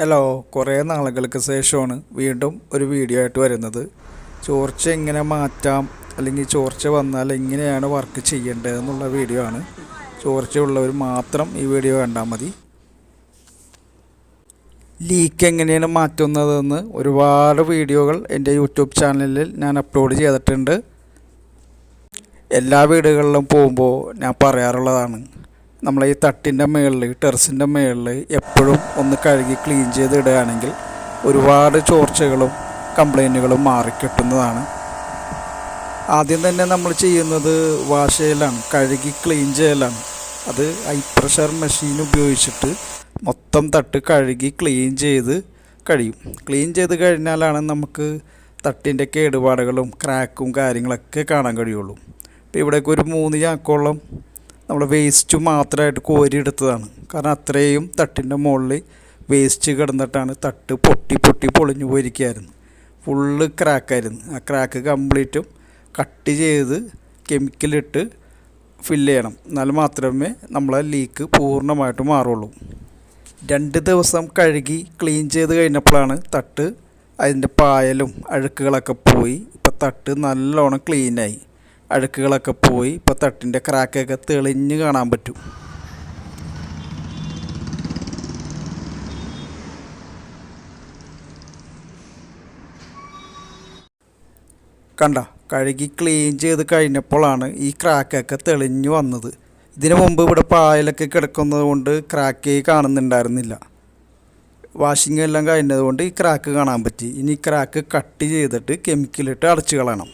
Hello, കുറേ നാളുകൾക്ക് ശേഷമാണ് വീണ്ടും ഒരു വീഡിയോ ആയിട്ട് വരുന്നത്. ചോർച്ച എങ്ങനെ മാറ്റാം, അല്ലെങ്കിൽ ചോർച്ച വന്നാൽ എങ്ങനെയാണ് വർക്ക് ചെയ്യേണ്ടതെന്നുള്ള വീഡിയോ ആണ്. ചോർച്ചയുള്ളവർ മാത്രം ഈ വീഡിയോ കണ്ടാൽ മതി. ലീക്ക് എങ്ങനെയാണ് മാറ്റുന്നതെന്ന് ഒരുപാട് വീഡിയോകൾ എൻ്റെ യൂട്യൂബ് ചാനലിൽ ഞാൻ അപ്ലോഡ് ചെയ്തിട്ടുണ്ട്. എല്ലാ വീടുകളിലും പോകുമ്പോൾ ഞാൻ പറയാറുള്ളതാണ്, നമ്മൾ ഈ തട്ടിൻ്റെ മുകളിൽ, ടെറസിൻ്റെ മുകളിൽ എപ്പോഴും ഒന്ന് കഴുകി ക്ലീൻ ചെയ്തിടുകയാണെങ്കിൽ ഒരുപാട് ചോർച്ചകളും കംപ്ലൈൻറ്റുകളും മാറിക്കിട്ടുന്നതാണ്. ആദ്യം തന്നെ നമ്മൾ ചെയ്യുന്നത് വാഷ് ചെയ്യലാണ്, കഴുകി ക്ലീൻ ചെയ്യലാണ്. അത് ഹൈ പ്രഷർ മെഷീൻ ഉപയോഗിച്ചിട്ട് മൊത്തം തട്ട് കഴുകി ക്ലീൻ ചെയ്ത് കഴിയും. ക്ലീൻ ചെയ്ത് കഴിഞ്ഞാലാണ് നമുക്ക് തട്ടിൻ്റെ കേടുപാടുകളും ക്രാക്കും കാര്യങ്ങളൊക്കെ കാണാൻ കഴിയുള്ളൂ. ഇപ്പോൾ ഇവിടേക്ക് ഒരു 3 ചാക്കോളം നമ്മൾ വേസ്റ്റ് മാത്രമായിട്ട് കോരിയെടുത്തതാണ്. കാരണം അത്രയും തട്ടിൻ്റെ മുകളിൽ വേസ്റ്റ് കിടന്നിട്ടാണ് തട്ട് പൊട്ടി പൊളിഞ്ഞു പോയിരിക്കുകയായിരുന്നു. ഫുള്ള് ക്രാക്കായിരുന്നു. ആ ക്രാക്ക് കംപ്ലീറ്റും കട്ട് ചെയ്ത് കെമിക്കലിട്ട് ഫില്ല് ചെയ്യണം. എന്നാൽ മാത്രമേ നമ്മളെ ലീക്ക് പൂർണ്ണമായിട്ട് മാറുള്ളൂ. 2 ദിവസം കഴുകി ക്ലീൻ ചെയ്ത് കഴിഞ്ഞപ്പോഴാണ് തട്ട് അതിൻ്റെ പായലും അഴുക്കുകളൊക്കെ പോയി. ഇപ്പോൾ തട്ട് നല്ലോണം ക്ലീനായി, അഴുക്കുകളൊക്കെ പോയി. ഇപ്പോൾ തട്ടിൻ്റെ ക്രാക്കൊക്കെ തെളിഞ്ഞ് കാണാൻ പറ്റും. കണ്ട, കഴുകി ക്ലീൻ ചെയ്ത് കഴിഞ്ഞപ്പോഴാണ് ഈ ക്രാക്കൊക്കെ തെളിഞ്ഞു വന്നത്. ഇതിനു മുമ്പ് ഇവിടെ പായലൊക്കെ കിടക്കുന്നത് കൊണ്ട് ക്രാക്കേ കാണുന്നുണ്ടായിരുന്നില്ല. വാഷിംഗ് എല്ലാം കഴിഞ്ഞത് കൊണ്ട് ഈ ക്രാക്ക് കാണാൻ പറ്റി. ഇനി ക്രാക്ക് കട്ട് ചെയ്തിട്ട് കെമിക്കലിട്ട് അടച്ചു കളയണം.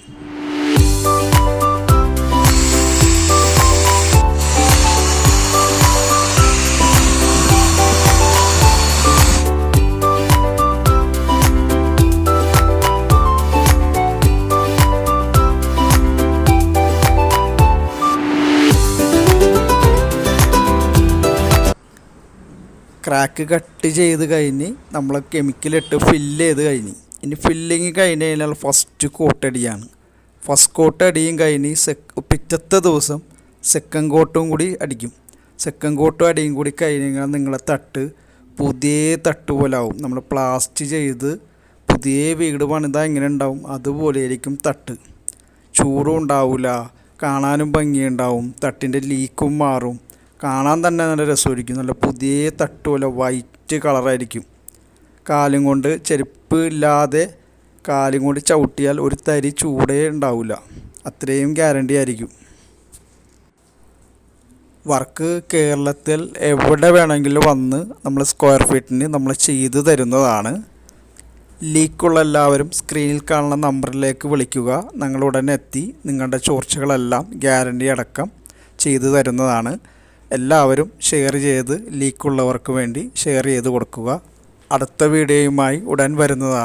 ക്രാക്ക് കട്ട് ചെയ്ത് കഴിഞ്ഞ് നമ്മൾ കെമിക്കലിട്ട് ഫില്ല് ചെയ്ത് കഴിഞ്ഞ് ഇനി ഫില്ലിങ് കഴിഞ്ഞ് കഴിഞ്ഞാൽ ഫസ്റ്റ് കോട്ടടിയാണ്. ഫസ്റ്റ് കോട്ട് അടിയും കഴിഞ്ഞ് പിറ്റത്തെ ദിവസം സെക്കൻഡ് കോട്ടും കൂടി അടിക്കും. സെക്കൻഡ് കോട്ടും അടിയും കൂടി കഴിഞ്ഞ് കഴിഞ്ഞാൽ നിങ്ങളെ തട്ട് പുതിയ തട്ട് പോലെ ആവും. നമ്മൾ പ്ലാസ്റ്റ് ചെയ്ത് പുതിയ വീട് പണിതാൽ എങ്ങനെ ഉണ്ടാവും അതുപോലെ ആയിരിക്കും തട്ട്. ചൂടും ഉണ്ടാവില്ല, കാണാനും ഭംഗിയുണ്ടാവും, തട്ടിൻ്റെ ലീക്കും മാറും, കാണാൻ തന്നെ നല്ല രസമായിരിക്കും. നല്ല പുതിയ തട്ട് പോലെ വൈറ്റ് കളറായിരിക്കും. കാലും കൊണ്ട്, ചെരുപ്പ് ഇല്ലാതെ കാലും കൊണ്ട് ചവിട്ടിയാൽ ഒരു തരി ചൂടേ ഉണ്ടാവില്ല. അത്രയും ഗ്യാരണ്ടി ആയിരിക്കും. വർക്ക് കേരളത്തിൽ എവിടെ വേണമെങ്കിലും വന്ന് നമ്മൾ സ്ക്വയർ ഫീറ്റിന് നമ്മൾ ചെയ്തു തരുന്നതാണ്. ലീക്കുള്ള എല്ലാവരും സ്ക്രീനിൽ കാണുന്ന നമ്പറിലേക്ക് വിളിക്കുക. ഞങ്ങളുടനെ എത്തി നിങ്ങളുടെ ചോർച്ചകളെല്ലാം ഗ്യാരണ്ടി അടക്കം ചെയ്തു തരുന്നതാണ്. എല്ലാവരും ഷെയർ ചെയ്ത് ലീക്കുള്ളവർക്ക് വേണ്ടി ഷെയർ ചെയ്ത് കൊടുക്കുക. അടുത്ത വീഡിയോയുമായി ഉടൻ വരുന്നതാണ്.